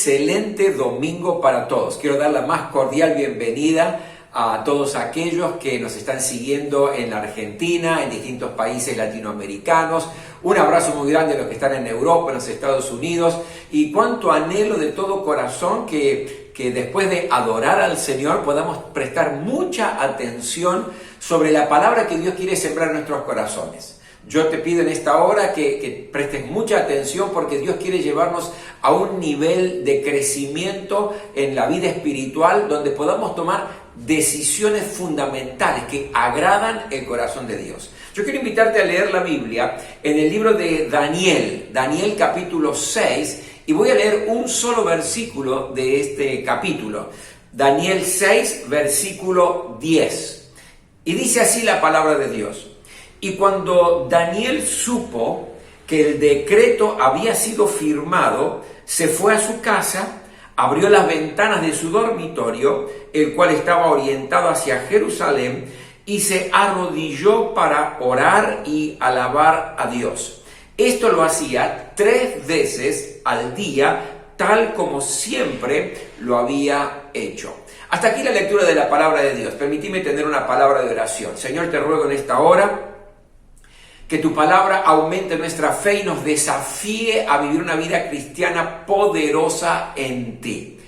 excelente domingo para todos. Quiero dar la más cordial bienvenida a todos aquellos que nos están siguiendo en la Argentina, en distintos países latinoamericanos. Un abrazo muy grande a los que están en Europa, en los Estados Unidos. Y cuánto anhelo de todo corazón que después de adorar al Señor podamos prestar mucha atención sobre la palabra que Dios quiere sembrar en nuestros corazones. Yo te pido en esta hora que prestes mucha atención porque Dios quiere llevarnos a un nivel de crecimiento en la vida espiritual donde podamos tomar decisiones fundamentales que agradan el corazón de Dios. Yo quiero invitarte a leer la Biblia en el libro de Daniel capítulo 6, y voy a leer un solo versículo de este capítulo. Daniel 6, versículo 10. Y dice así la palabra de Dios. Y cuando Daniel supo que el decreto había sido firmado, se fue a su casa, abrió las ventanas de su dormitorio, el cual estaba orientado hacia Jerusalén, y se arrodilló para orar y alabar a Dios. Esto lo hacía 3 veces al día, tal como siempre lo había hecho. Hasta aquí la lectura de la palabra de Dios. Permíteme tener una palabra de oración. Señor, te ruego en esta hora que tu palabra aumente nuestra fe y nos desafíe a vivir una vida cristiana poderosa en ti.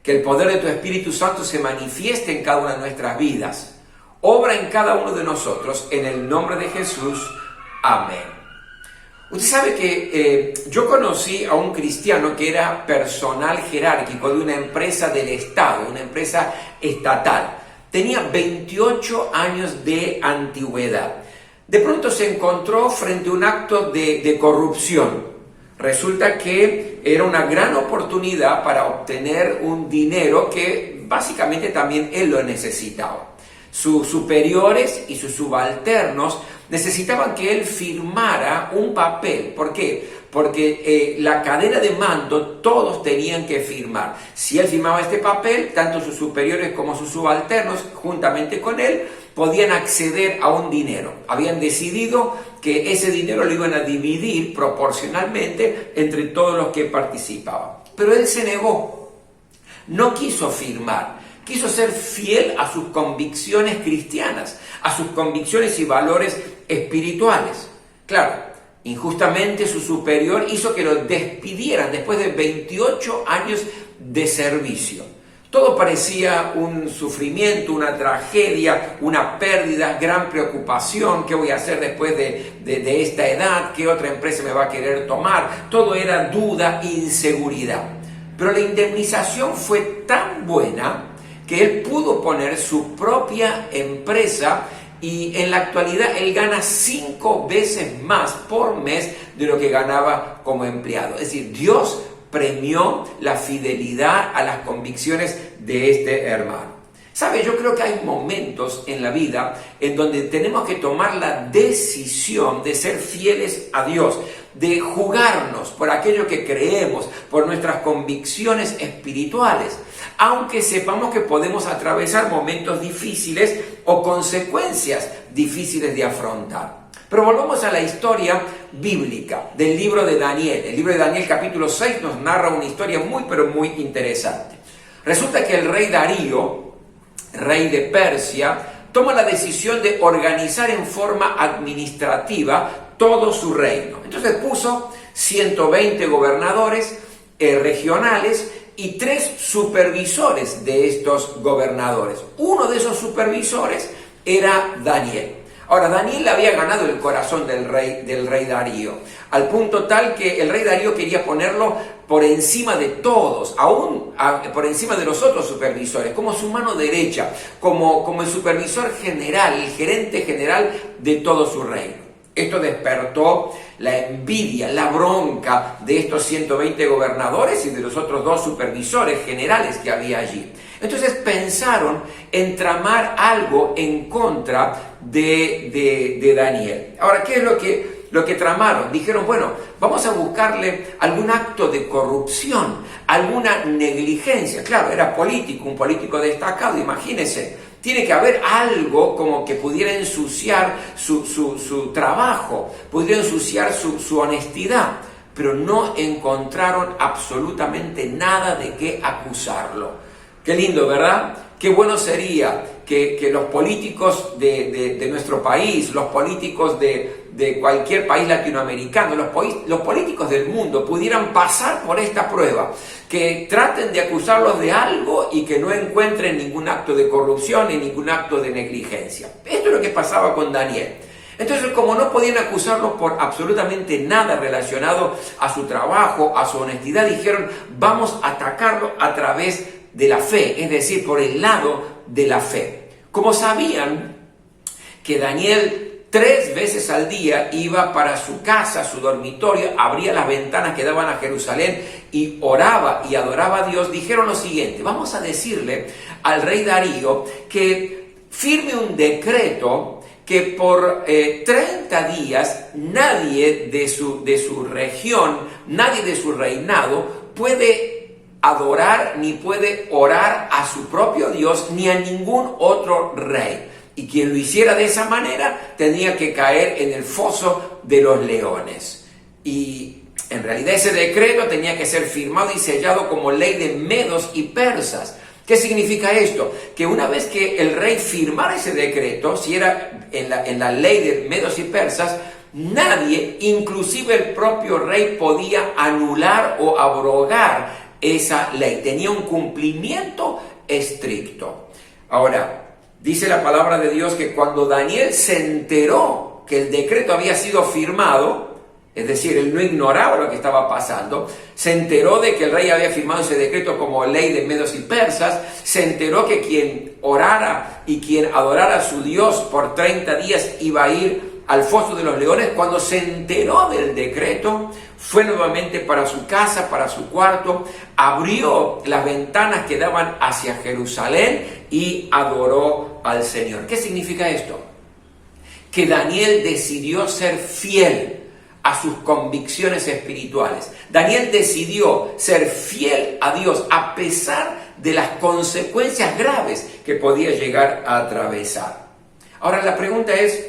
Que el poder de tu Espíritu Santo se manifieste en cada una de nuestras vidas. Obra en cada uno de nosotros, en el nombre de Jesús. Amén. Usted sabe que yo conocí a un cristiano que era personal jerárquico de una empresa del Estado, una empresa estatal. Tenía 28 años de antigüedad. De pronto se encontró frente a un acto de corrupción. Resulta que era una gran oportunidad para obtener un dinero que básicamente también él lo necesitaba. Sus superiores y sus subalternos necesitaban que él firmara un papel. ¿Por qué? Porque la cadena de mando todos tenían que firmar. Si él firmaba este papel, tanto sus superiores como sus subalternos, juntamente con él, podían acceder a un dinero. Habían decidido que ese dinero lo iban a dividir proporcionalmente entre todos los que participaban. Pero él se negó, no quiso firmar, quiso ser fiel a sus convicciones cristianas, a sus convicciones y valores espirituales. Claro, injustamente su superior hizo que lo despidieran después de 28 años de servicio. Todo parecía un sufrimiento, una tragedia, una pérdida, gran preocupación. ¿Qué voy a hacer después de esta edad? ¿Qué otra empresa me va a querer tomar? Todo era duda, inseguridad. Pero la indemnización fue tan buena que él pudo poner su propia empresa y en la actualidad él gana 5 veces más por mes de lo que ganaba como empleado. Es decir, Dios premió la fidelidad a las convicciones de este hermano. ¿Sabe? Yo creo que hay momentos en la vida en donde tenemos que tomar la decisión de ser fieles a Dios, de jugarnos por aquello que creemos, por nuestras convicciones espirituales, aunque sepamos que podemos atravesar momentos difíciles o consecuencias difíciles de afrontar. Pero volvamos a la historia bíblica del libro de Daniel. El libro de Daniel capítulo 6 nos narra una historia muy pero muy interesante. Resulta que el rey Darío, rey de Persia, toma la decisión de organizar en forma administrativa todo su reino. Entonces puso 120 gobernadores regionales y 3 supervisores de estos gobernadores. Uno de esos supervisores era Daniel. Ahora, Daniel había ganado el corazón del rey Darío, al punto tal que el rey Darío quería ponerlo por encima de todos, aún por encima de los otros supervisores, como su mano derecha, como el supervisor general, el gerente general de todo su reino. Esto despertó la envidia, la bronca de estos 120 gobernadores y de los otros 2 supervisores generales que había allí. Entonces pensaron en tramar algo en contra de Daniel. Ahora, ¿qué es lo que tramaron? Dijeron, bueno, vamos a buscarle algún acto de corrupción, alguna negligencia. Claro, era político, un político destacado, imagínense. Tiene que haber algo como que pudiera ensuciar su trabajo, pudiera ensuciar su honestidad. pero no encontraron absolutamente nada de qué acusarlo. Qué lindo, ¿verdad? Qué bueno sería que los políticos de nuestro país, los políticos de cualquier país latinoamericano, los políticos del mundo pudieran pasar por esta prueba, que traten de acusarlos de algo y que no encuentren ningún acto de corrupción ni ningún acto de negligencia. Esto es lo que pasaba con Daniel. Entonces, como no podían acusarlo por absolutamente nada relacionado a su trabajo, a su honestidad, dijeron, vamos a atacarlo a través de la fe, es decir, por el lado de la fe. Como sabían que Daniel 3 veces al día iba para su casa, su dormitorio, abría las ventanas que daban a Jerusalén y oraba y adoraba a Dios, dijeron lo siguiente, vamos a decirle al rey Darío que firme un decreto que por 30 días nadie de su región, nadie de su reinado puede adorar ni puede orar a su propio Dios ni a ningún otro rey. Y quien lo hiciera de esa manera tenía que caer en el foso de los leones. Y en realidad ese decreto tenía que ser firmado y sellado como ley de medos y persas. ¿Qué significa esto? Que una vez que el rey firmara ese decreto, si era en la ley de medos y persas, nadie, inclusive el propio rey, podía anular o abrogar esa ley. Tenía un cumplimiento estricto. Ahora, dice la palabra de Dios que cuando Daniel se enteró que el decreto había sido firmado, es decir, él no ignoraba lo que estaba pasando, se enteró de que el rey había firmado ese decreto como ley de medos y persas, se enteró que quien orara y quien adorara a su Dios por 30 días iba a ir al foso de los leones. Cuando se enteró del decreto, fue nuevamente para su casa, para su cuarto, abrió las ventanas que daban hacia Jerusalén y adoró al Señor. ¿Qué significa esto? Que Daniel decidió ser fiel a sus convicciones espirituales. Daniel decidió ser fiel a Dios a pesar de las consecuencias graves que podía llegar a atravesar. Ahora la pregunta es,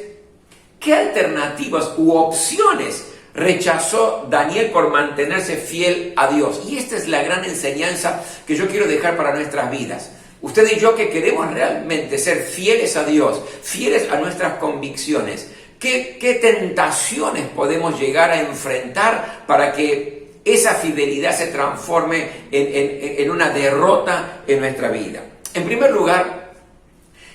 ¿qué alternativas u opciones rechazó Daniel por mantenerse fiel a Dios? Y esta es la gran enseñanza que yo quiero dejar para nuestras vidas. Usted y yo que queremos realmente ser fieles a Dios, fieles a nuestras convicciones, ¿qué tentaciones podemos llegar a enfrentar para que esa fidelidad se transforme en una derrota en nuestra vida? En primer lugar,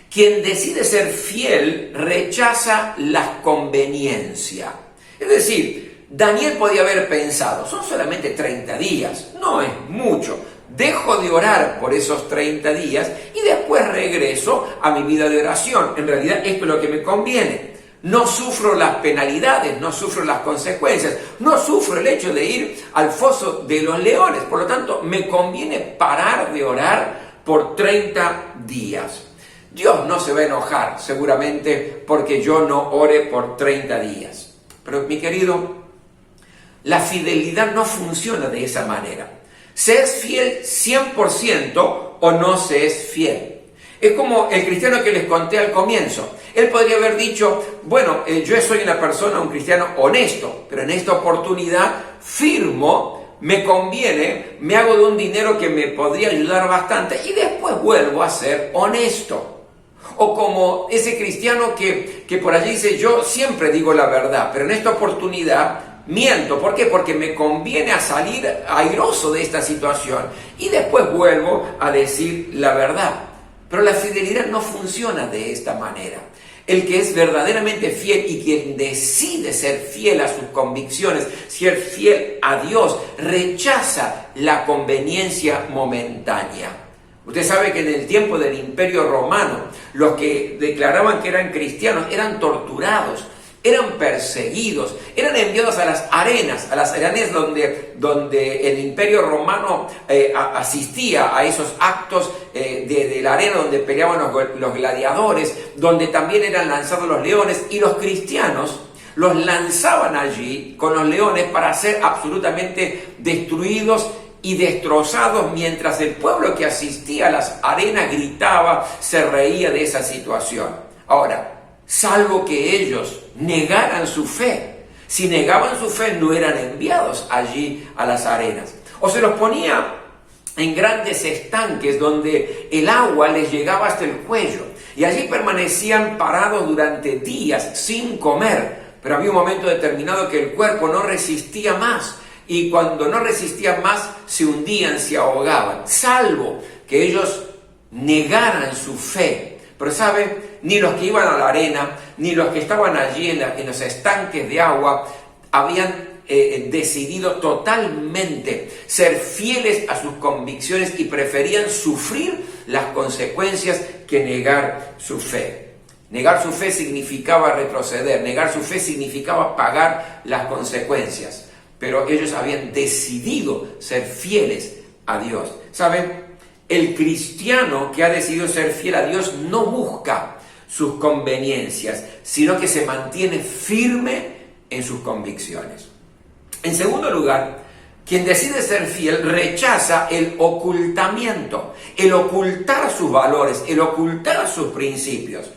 quien decide ser fiel rechaza la conveniencia. Es decir, Daniel podía haber pensado, son solamente 30 días, no es mucho. Dejo de orar por esos 30 días y después regreso a mi vida de oración. En realidad esto es lo que me conviene. No sufro las penalidades, no sufro las consecuencias, no sufro el hecho de ir al foso de los leones. Por lo tanto, me conviene parar de orar por 30 días. Dios no se va a enojar seguramente porque yo no ore por 30 días. Pero mi querido, la fidelidad no funciona de esa manera. ¿Se es fiel 100% o no se es fiel? Es como el cristiano que les conté al comienzo. Él podría haber dicho, bueno, yo soy una persona, un cristiano honesto, pero en esta oportunidad firmo, me conviene, me hago de un dinero que me podría ayudar bastante y después vuelvo a ser honesto. O como ese cristiano que por allí dice, yo siempre digo la verdad, pero en esta oportunidad miento. ¿Por qué? Porque me conviene a salir airoso de esta situación y después vuelvo a decir la verdad. Pero la fidelidad no funciona de esta manera. El que es verdaderamente fiel y quien decide ser fiel a sus convicciones, ser fiel a Dios, rechaza la conveniencia momentánea. Usted sabe que en el tiempo del Imperio Romano, los que declaraban que eran cristianos eran torturados, eran perseguidos, eran enviados a las arenas donde el Imperio Romano asistía a esos actos de la arena donde peleaban los gladiadores, donde también eran lanzados los leones, y los cristianos los lanzaban allí con los leones para ser absolutamente destruidos y destrozados, mientras el pueblo que asistía a las arenas gritaba, se reía de esa situación. Ahora, salvo que ellos negaran su fe, Si negaban su fe, no eran enviados allí a las arenas. O se los ponía en grandes estanques donde el agua les llegaba hasta el cuello. Y allí permanecían parados durante días sin comer. Pero había un momento determinado que el cuerpo no resistía más. Y cuando no resistían más, se hundían, se ahogaban. Salvo que ellos negaran su fe. Pero ¿sabe? Ni los que iban a la arena, ni los que estaban allí en los estanques de agua, habían decidido totalmente ser fieles a sus convicciones y preferían sufrir las consecuencias que negar su fe. Negar su fe significaba retroceder, negar su fe significaba pagar las consecuencias, pero ellos habían decidido ser fieles a Dios. ¿Saben? El cristiano que ha decidido ser fiel a Dios no busca sus conveniencias, sino que se mantiene firme en sus convicciones. En segundo lugar, quien decide ser fiel rechaza el ocultamiento, el ocultar sus valores, el ocultar sus principios.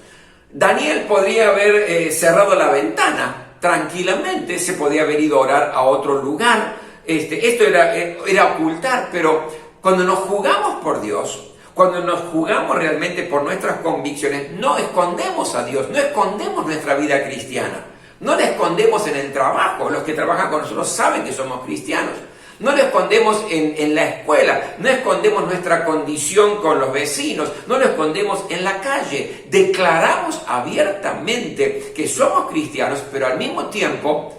Daniel podría haber cerrado la ventana tranquilamente, se podía haber ido a orar a otro lugar. Esto era ocultar, pero cuando nos jugamos por Dios, cuando nos jugamos realmente por nuestras convicciones, no escondemos a Dios, no escondemos nuestra vida cristiana. No la escondemos en el trabajo, los que trabajan con nosotros saben que somos cristianos. No la escondemos en la escuela, no escondemos nuestra condición con los vecinos, no la escondemos en la calle. Declaramos abiertamente que somos cristianos, pero al mismo tiempo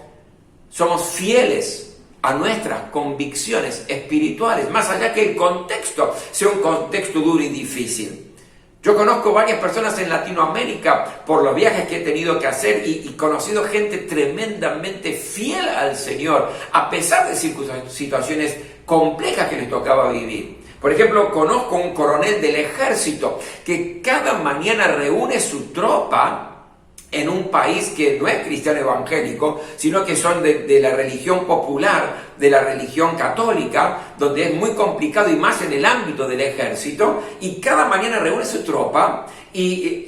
somos fieles a nuestras convicciones espirituales, más allá que el contexto sea un contexto duro y difícil. Yo conozco varias personas en Latinoamérica por los viajes que he tenido que hacer y conocido gente tremendamente fiel al Señor, a pesar de situaciones complejas que les tocaba vivir. Por ejemplo, conozco un coronel del ejército que cada mañana reúne su tropa en un país que no es cristiano evangélico, sino que son de la religión popular, de la religión católica, donde es muy complicado y más en el ámbito del ejército, y cada mañana reúne su tropa y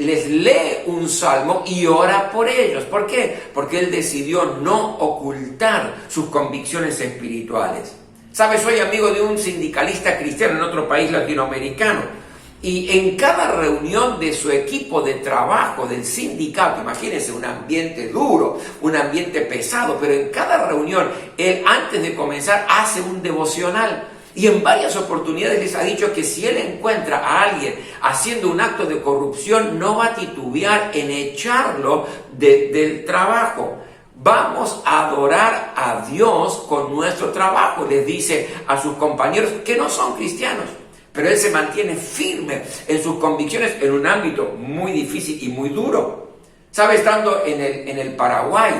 les lee un salmo y ora por ellos. ¿Por qué? Porque él decidió no ocultar sus convicciones espirituales. ¿Sabes? Soy amigo de un sindicalista cristiano en otro país latinoamericano. Y en cada reunión de su equipo de trabajo, del sindicato, imagínense un ambiente duro, un ambiente pesado, pero en cada reunión, él antes de comenzar hace un devocional. Y en varias oportunidades les ha dicho que si él encuentra a alguien haciendo un acto de corrupción, no va a titubear en echarlo del trabajo. Vamos a adorar a Dios con nuestro trabajo, les dice a sus compañeros que no son cristianos. Pero él se mantiene firme en sus convicciones en un ámbito muy difícil y muy duro. ¿Sabe? Estando en el Paraguay,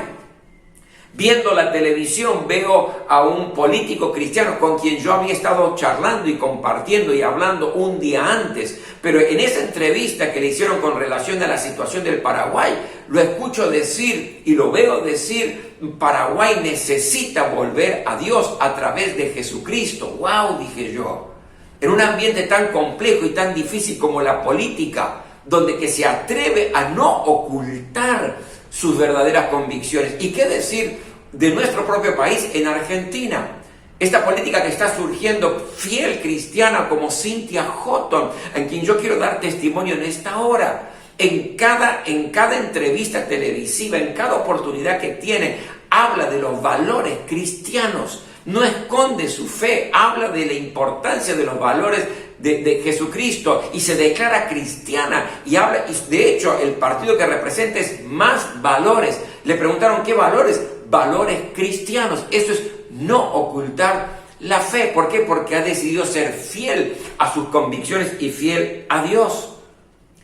viendo la televisión, veo a un político cristiano con quien yo había estado charlando y compartiendo y hablando un día antes. Pero en esa entrevista que le hicieron con relación a la situación del Paraguay, lo escucho decir y lo veo decir: Paraguay necesita volver a Dios a través de Jesucristo. ¡Wow!, dije yo. En un ambiente tan complejo y tan difícil como la política, donde que se atreve a no ocultar sus verdaderas convicciones. ¿Y qué decir de nuestro propio país, en Argentina? Esta política que está surgiendo, fiel cristiana como Cynthia Houghton, en quien yo quiero dar testimonio en esta hora. En cada entrevista televisiva, en cada oportunidad que tiene, habla de los valores cristianos. No esconde su fe, habla de la importancia de los valores de Jesucristo y se declara cristiana y habla, y de hecho el partido que representa es Más Valores. Le preguntaron ¿qué valores? Valores cristianos. Eso es no ocultar la fe. ¿Por qué? Porque ha decidido ser fiel a sus convicciones y fiel a Dios.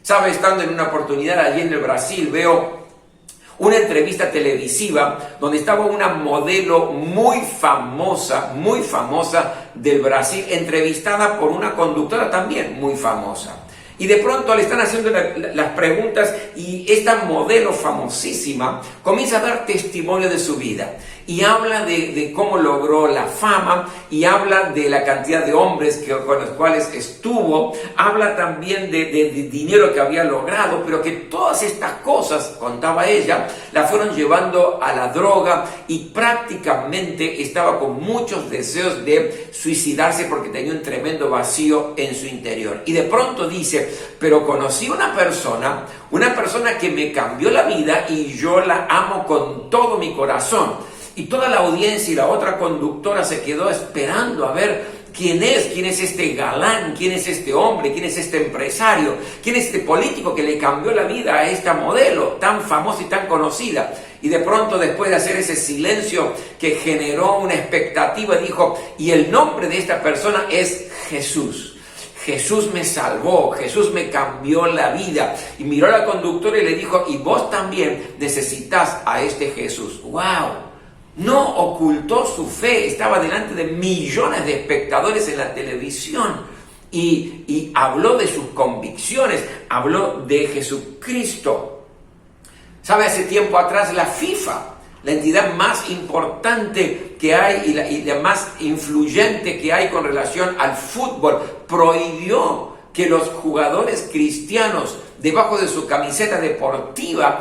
¿Sabe? Estando en una oportunidad allí en el Brasil, veo una entrevista televisiva donde estaba una modelo muy famosa del Brasil, entrevistada por una conductora también muy famosa. Y de pronto le están haciendo las preguntas y esta modelo famosísima comienza a dar testimonio de su vida. y habla de cómo logró la fama, y habla de la cantidad de hombres con los cuales estuvo, habla también de dinero que había logrado, pero que todas estas cosas, contaba ella, la fueron llevando a la droga, y prácticamente estaba con muchos deseos de suicidarse porque tenía un tremendo vacío en su interior. Y de pronto dice, pero conocí una persona que me cambió la vida y yo la amo con todo mi corazón. Y toda la audiencia y la otra conductora se quedó esperando a ver quién es este galán, quién es este hombre, quién es este empresario, quién es este político que le cambió la vida a esta modelo tan famosa y tan conocida. Y de pronto, después de hacer ese silencio que generó una expectativa, dijo, y el nombre de esta persona es Jesús. Jesús me salvó, Jesús me cambió la vida. Y miró a la conductora y le dijo, y vos también necesitas a este Jesús. ¡Wow! No ocultó su fe, estaba delante de millones de espectadores en la televisión y habló de sus convicciones, habló de Jesucristo. ¿Sabe? Hace tiempo atrás la FIFA, la entidad más importante que hay y la más influyente que hay con relación al fútbol, prohibió que los jugadores cristianos debajo de su camiseta deportiva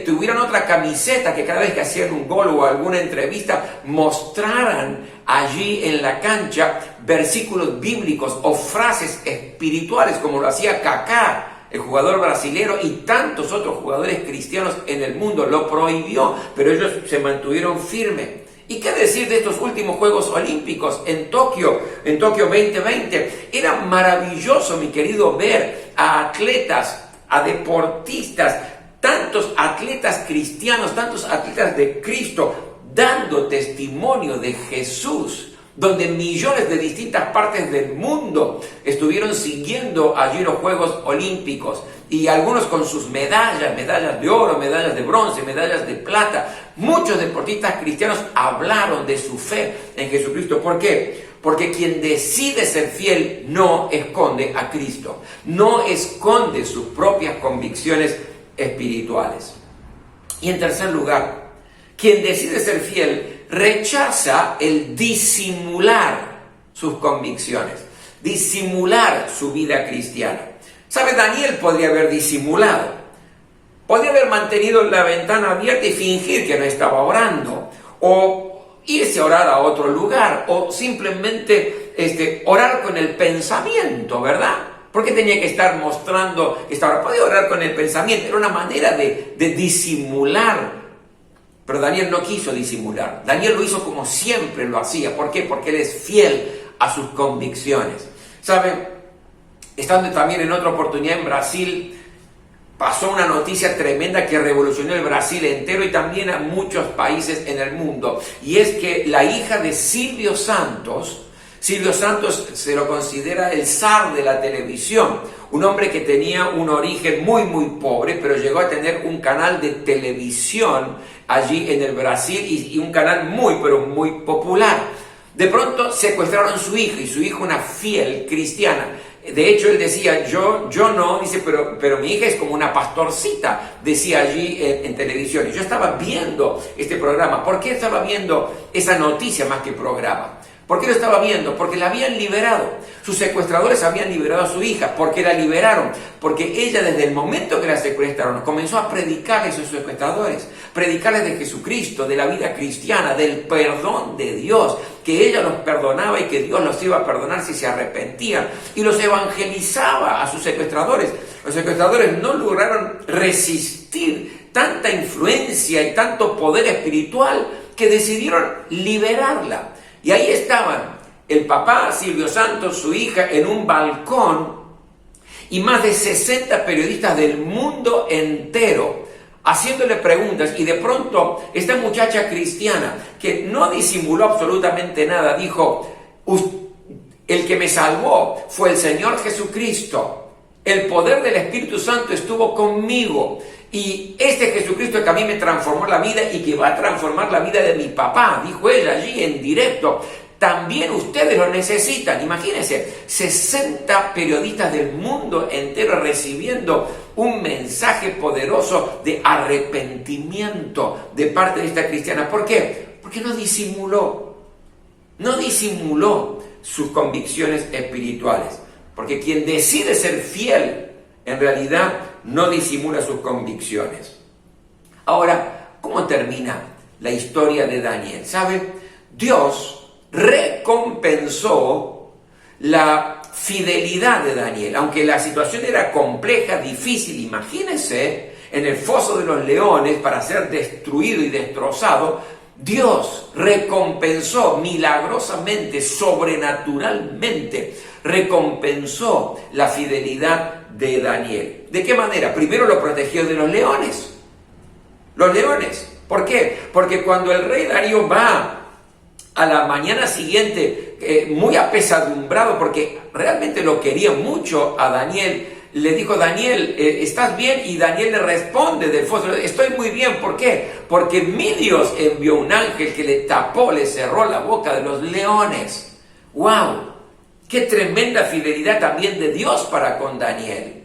tuvieran otra camiseta que cada vez que hacían un gol o alguna entrevista mostraran allí en la cancha versículos bíblicos o frases espirituales, como lo hacía Kaká, el jugador brasilero, y tantos otros jugadores cristianos en el mundo. Lo prohibió, pero ellos se mantuvieron firmes. ¿Y qué decir de estos últimos Juegos Olímpicos en Tokio 2020? Era maravilloso, mi querido, ver a atletas, a deportistas, tantos atletas cristianos, tantos atletas de Cristo, dando testimonio de Jesús, donde millones de distintas partes del mundo estuvieron siguiendo allí los Juegos Olímpicos, y algunos con sus medallas de oro, medallas de bronce, medallas de plata. Muchos deportistas cristianos hablaron de su fe en Jesucristo. ¿Por qué? Porque quien decide ser fiel no esconde a Cristo, no esconde sus propias convicciones espirituales. Y en tercer lugar, quien decide ser fiel rechaza el disimular sus convicciones, disimular su vida cristiana. ¿Sabe? Daniel podría haber disimulado, podría haber mantenido la ventana abierta y fingir que no estaba orando, o irse a orar a otro lugar, o simplemente orar con el pensamiento, ¿verdad? ¿Por qué tenía que estar mostrando que estaba? Podía orar con el pensamiento, era una manera de disimular. Pero Daniel no quiso disimular. Daniel lo hizo como siempre lo hacía. ¿Por qué? Porque él es fiel a sus convicciones. ¿Saben? Estando también en otra oportunidad en Brasil, pasó una noticia tremenda que revolucionó el Brasil entero y también a muchos países en el mundo. Y es que la hija de Silvio Santos se lo considera el zar de la televisión. Un hombre que tenía un origen muy, muy pobre, pero llegó a tener un canal de televisión allí en el Brasil y un canal muy, pero muy popular. De pronto secuestraron a su hija, y su hija una fiel cristiana. De hecho, él decía, yo no, dice, pero mi hija es como una pastorcita, decía allí en televisión. Y yo estaba viendo este programa. ¿Por qué estaba viendo esa noticia más que programa? ¿Por qué lo estaba viendo? Porque la habían liberado. Sus secuestradores habían liberado a su hija. ¿Por qué la liberaron? Porque ella, desde el momento que la secuestraron, comenzó a predicarles a sus secuestradores, predicarles de Jesucristo, de la vida cristiana, del perdón de Dios, que ella los perdonaba y que Dios los iba a perdonar si se arrepentían, y los evangelizaba a sus secuestradores. Los secuestradores no lograron resistir tanta influencia y tanto poder espiritual que decidieron liberarla. Y ahí estaban el papá, Silvio Santos, su hija, en un balcón, y más de 60 periodistas del mundo entero haciéndole preguntas. Y de pronto esta muchacha cristiana, que no disimuló absolutamente nada, dijo, el que me salvó fue el Señor Jesucristo. El poder del Espíritu Santo estuvo conmigo. Y este Jesucristo que a mí me transformó la vida y que va a transformar la vida de mi papá, dijo ella allí en directo. también ustedes lo necesitan. Imagínense, 60 periodistas del mundo entero recibiendo un mensaje poderoso de arrepentimiento de parte de esta cristiana. ¿Por qué? Porque no disimuló sus convicciones espirituales. Porque quien decide ser fiel, en realidad no disimula sus convicciones. Ahora, ¿cómo termina la historia de Daniel? ¿Sabe? Dios recompensó la fidelidad de Daniel. Aunque la situación era compleja, difícil, imagínense, en el foso de los leones para ser destruido y destrozado, Dios recompensó milagrosamente, sobrenaturalmente, recompensó la fidelidad de Daniel. ¿De qué manera? Primero lo protegió de los leones. Los leones. ¿Por qué? Porque cuando el rey Darío va a la mañana siguiente, muy apesadumbrado, porque realmente lo quería mucho a Daniel, le dijo: Daniel, ¿estás bien? Y Daniel le responde del foso: estoy muy bien. ¿Por qué? Porque mi Dios envió un ángel que le cerró la boca de los leones. ¡Wow! ¡Qué tremenda fidelidad también de Dios para con Daniel!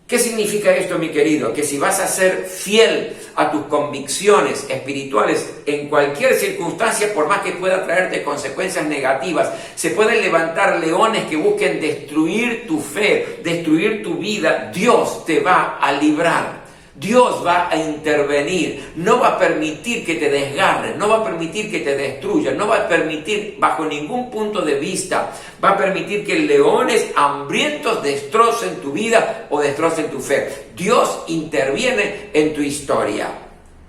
¿Qué significa esto, mi querido? Que si vas a ser fiel a tus convicciones espirituales en cualquier circunstancia, por más que pueda traerte consecuencias negativas, se pueden levantar leones que busquen destruir tu fe, destruir tu vida, Dios te va a librar. Dios va a intervenir, no va a permitir que te desgarren, no va a permitir que te destruyan, no va a permitir bajo ningún punto de vista, va a permitir que leones hambrientos destrocen tu vida o destrocen tu fe. Dios interviene en tu historia.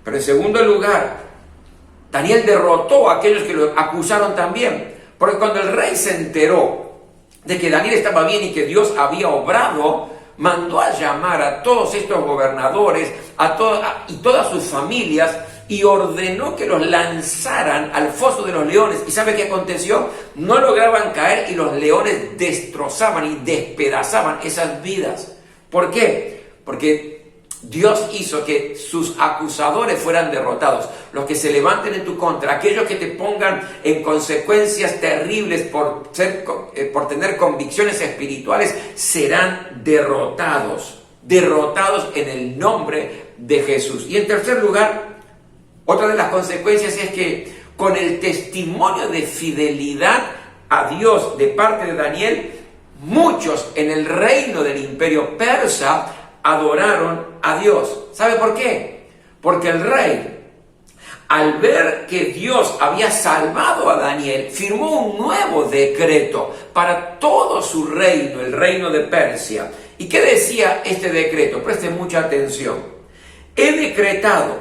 Pero en segundo lugar, Daniel derrotó a aquellos que lo acusaron también, porque cuando el rey se enteró de que Daniel estaba bien y que Dios había obrado, mandó a llamar a todos estos gobernadores y todas sus familias y ordenó que los lanzaran al foso de los leones. ¿Y sabe qué aconteció? No lograban caer y los leones destrozaban y despedazaban esas vidas. ¿Por qué? Porque Dios hizo que sus acusadores fueran derrotados. Los que se levanten en tu contra, aquellos que te pongan en consecuencias terribles por tener convicciones espirituales, serán derrotados en el nombre de Jesús. Y en tercer lugar, otra de las consecuencias es que con el testimonio de fidelidad a Dios de parte de Daniel, muchos en el reino del imperio persa adoraron a Dios. ¿Sabe por qué? Porque el rey, al ver que Dios había salvado a Daniel, firmó un nuevo decreto para todo su reino, el reino de Persia. ¿Y qué decía este decreto? Presten mucha atención. He decretado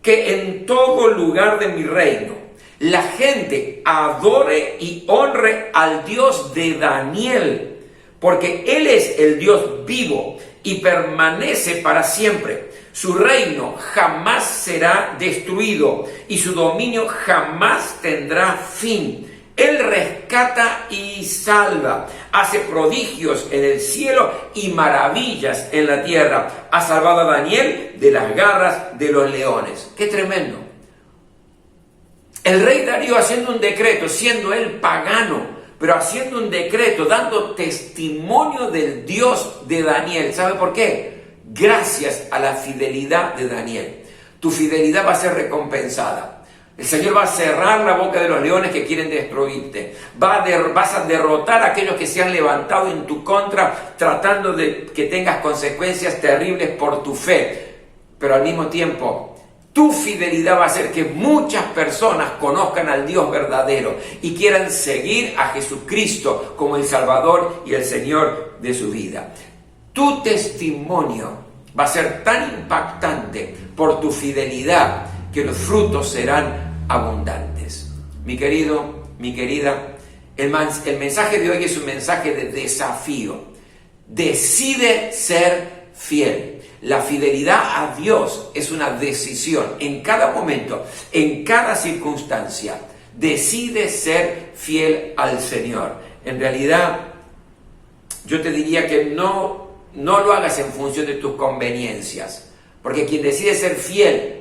que en todo lugar de mi reino la gente adore y honre al Dios de Daniel, porque Él es el Dios vivo y permanece para siempre. Su reino jamás será destruido y su dominio jamás tendrá fin. Él rescata y salva, hace prodigios en el cielo y maravillas en la tierra. Ha salvado a Daniel de las garras de los leones. ¡Qué tremendo! El rey Darío haciendo un decreto, siendo él pagano, pero haciendo un decreto, dando testimonio del Dios de Daniel. ¿Sabe por qué? Gracias a la fidelidad de Daniel. Tu fidelidad va a ser recompensada. El Señor va a cerrar la boca de los leones que quieren destruirte. Vas a derrotar a aquellos que se han levantado en tu contra, tratando de que tengas consecuencias terribles por tu fe. Pero al mismo tiempo, tu fidelidad va a hacer que muchas personas conozcan al Dios verdadero y quieran seguir a Jesucristo como el Salvador y el Señor de su vida. Tu testimonio va a ser tan impactante por tu fidelidad que los frutos serán abundantes. Mi querido, mi querida, el mensaje de hoy es un mensaje de desafío. Decide ser fiel. La fidelidad a Dios es una decisión en cada momento, en cada circunstancia. Decide ser fiel al Señor. En realidad, yo te diría que no lo hagas en función de tus conveniencias, porque quien decide ser fiel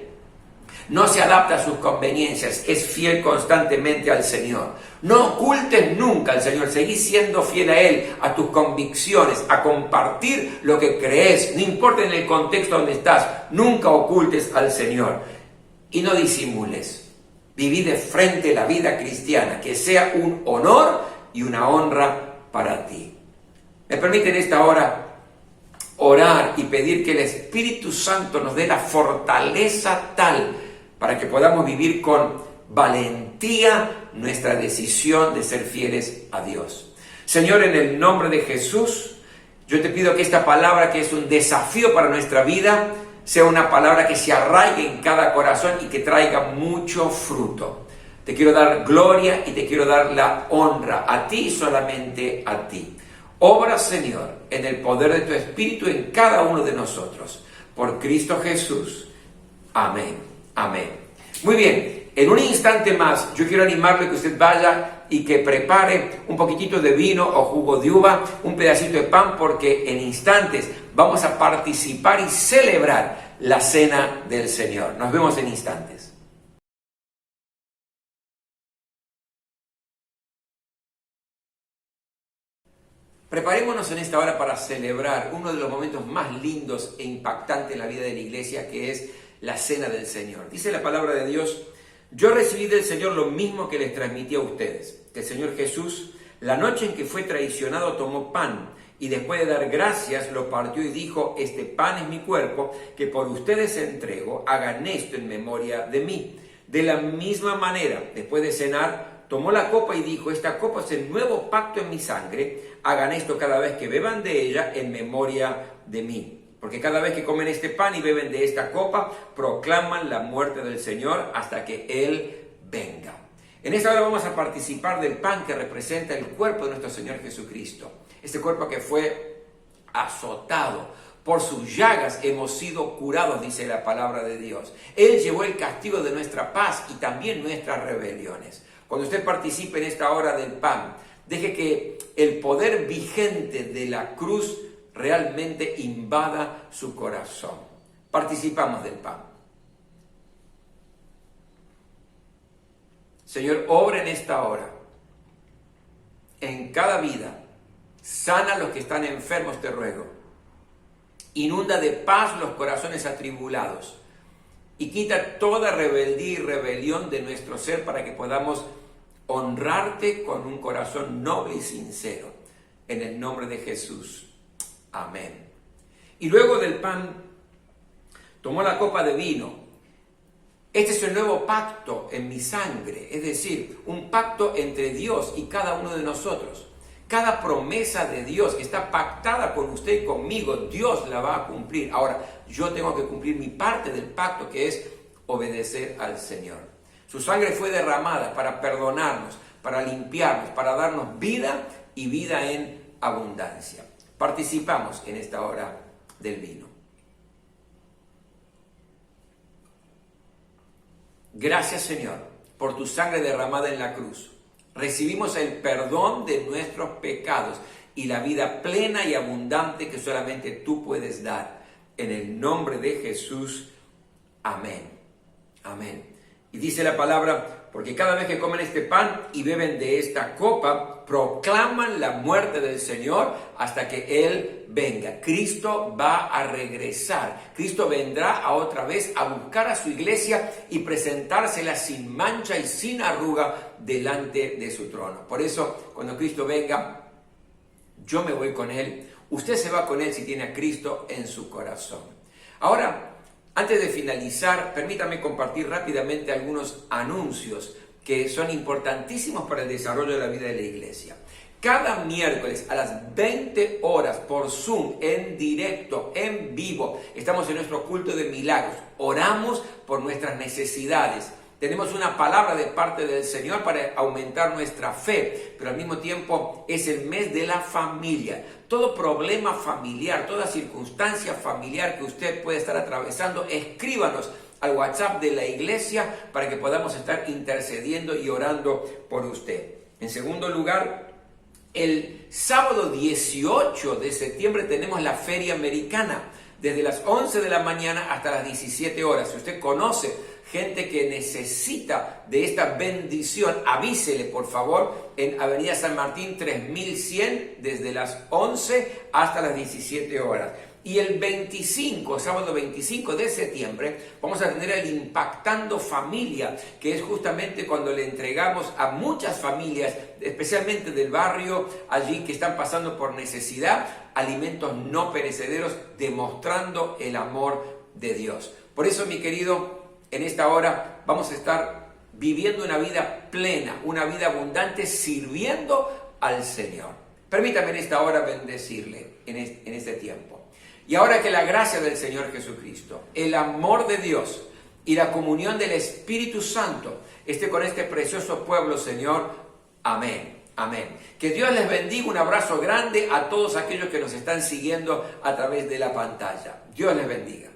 no se adapta a sus conveniencias, es fiel constantemente al Señor. No ocultes nunca al Señor, seguí siendo fiel a Él, a tus convicciones, a compartir lo que crees, no importa en el contexto donde estás, nunca ocultes al Señor y no disimules. Viví de frente la vida cristiana, que sea un honor y una honra para ti. Me permite en esta hora orar y pedir que el Espíritu Santo nos dé la fortaleza tal para que podamos vivir con valentía nuestra decisión de ser fieles a Dios. Señor, en el nombre de Jesús, yo te pido que esta palabra, que es un desafío para nuestra vida, sea una palabra que se arraigue en cada corazón y que traiga mucho fruto. Te quiero dar gloria y te quiero dar la honra a ti y solamente a ti. Obra, Señor, en el poder de tu Espíritu en cada uno de nosotros. Por Cristo Jesús. Amén. Amén. Muy bien, en un instante más yo quiero animarle que usted vaya y que prepare un poquitito de vino o jugo de uva, un pedacito de pan, porque en instantes vamos a participar y celebrar la cena del Señor. Nos vemos en instantes. Preparémonos en esta hora para celebrar uno de los momentos más lindos e impactantes en la vida de la iglesia, que es la cena del Señor. Dice la palabra de Dios: yo recibí del Señor lo mismo que les transmití a ustedes. Que el Señor Jesús, la noche en que fue traicionado, tomó pan y después de dar gracias lo partió y dijo: este pan es mi cuerpo que por ustedes entrego, hagan esto en memoria de mí. De la misma manera, después de cenar, tomó la copa y dijo: esta copa es el nuevo pacto en mi sangre, hagan esto cada vez que beban de ella en memoria de mí. Porque cada vez que comen este pan y beben de esta copa, proclaman la muerte del Señor hasta que Él venga. En esta hora vamos a participar del pan que representa el cuerpo de nuestro Señor Jesucristo. Este cuerpo que fue azotado, por sus llagas hemos sido curados, dice la palabra de Dios. Él llevó el castigo de nuestra paz y también nuestras rebeliones. Cuando usted participe en esta hora del pan, deje que el poder vigente de la cruz realmente invada su corazón. Participamos del pan. Señor, obra en esta hora, en cada vida. Sana a los que están enfermos, te ruego. Inunda de paz los corazones atribulados y quita toda rebeldía y rebelión de nuestro ser para que podamos honrarte con un corazón noble y sincero. En el nombre de Jesús. Amén. Y luego del pan, tomó la copa de vino. Este es el nuevo pacto en mi sangre, es decir, un pacto entre Dios y cada uno de nosotros. Cada promesa de Dios que está pactada con usted y conmigo, Dios la va a cumplir. Ahora, yo tengo que cumplir mi parte del pacto, que es obedecer al Señor. Su sangre fue derramada para perdonarnos, para limpiarnos, para darnos vida y vida en abundancia. Participamos en esta hora del vino. Gracias, Señor, por tu sangre derramada en la cruz. Recibimos el perdón de nuestros pecados y la vida plena y abundante que solamente tú puedes dar. En el nombre de Jesús. Amén. Amén. Y dice la palabra: porque cada vez que comen este pan y beben de esta copa, proclaman la muerte del Señor hasta que Él venga. Cristo va a regresar. Cristo vendrá a otra vez a buscar a su iglesia y presentársela sin mancha y sin arruga delante de su trono. Por eso, cuando Cristo venga, yo me voy con Él. Usted se va con Él si tiene a Cristo en su corazón. Ahora, antes de finalizar, permítame compartir rápidamente algunos anuncios que son importantísimos para el desarrollo de la vida de la iglesia. Cada miércoles a las 20 horas por Zoom, en directo, en vivo, estamos en nuestro culto de milagros. Oramos por nuestras necesidades. Tenemos una palabra de parte del Señor para aumentar nuestra fe, pero al mismo tiempo es el mes de la familia. Todo problema familiar, toda circunstancia familiar que usted puede estar atravesando, escríbanos al WhatsApp de la iglesia para que podamos estar intercediendo y orando por usted. En segundo lugar, el sábado 18 de septiembre tenemos la Feria Americana, desde las 11 de la mañana hasta las 17 horas. Si usted conoce gente que necesita de esta bendición, avísele por favor en Avenida San Martín 3100 desde las 11 hasta las 17 horas. Y el 25, sábado 25 de septiembre, vamos a tener el Impactando Familia, que es justamente cuando le entregamos a muchas familias, especialmente del barrio allí que están pasando por necesidad, alimentos no perecederos, demostrando el amor de Dios. Por eso, mi querido, en esta hora vamos a estar viviendo una vida plena, una vida abundante, sirviendo al Señor. Permítame en esta hora bendecirle en este tiempo. Y ahora que la gracia del Señor Jesucristo, el amor de Dios y la comunión del Espíritu Santo esté con este precioso pueblo, Señor. Amén. Amén. Que Dios les bendiga. Un abrazo grande a todos aquellos que nos están siguiendo a través de la pantalla. Dios les bendiga.